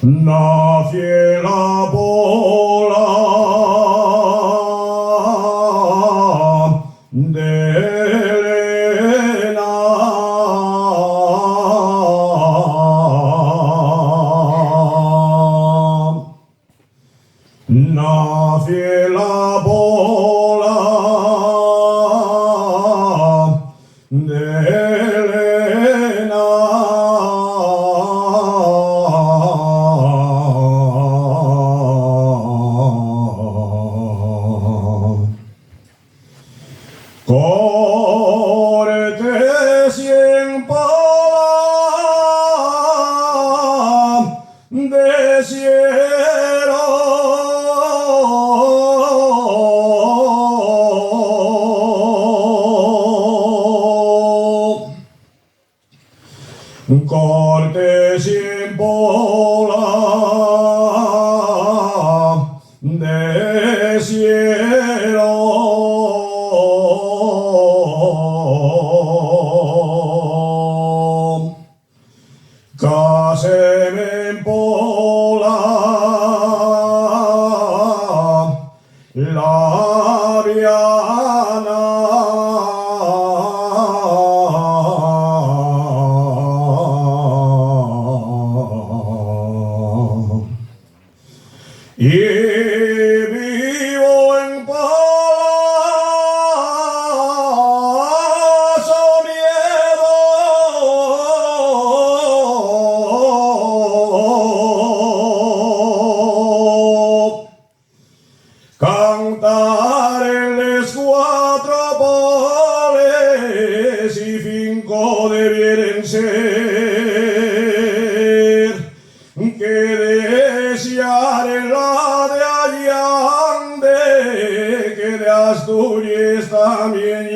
nacie la bola de Helena. Nacie la bola de Helena. Cortes y en paz de cielo, cortes y en pola de cielo. Cáseme en pola labiana. Y vivo en paz, oh miedo. Cantar en les cuatro poles y cinco debieren ser, que desear en la de Allande, que de Asturias también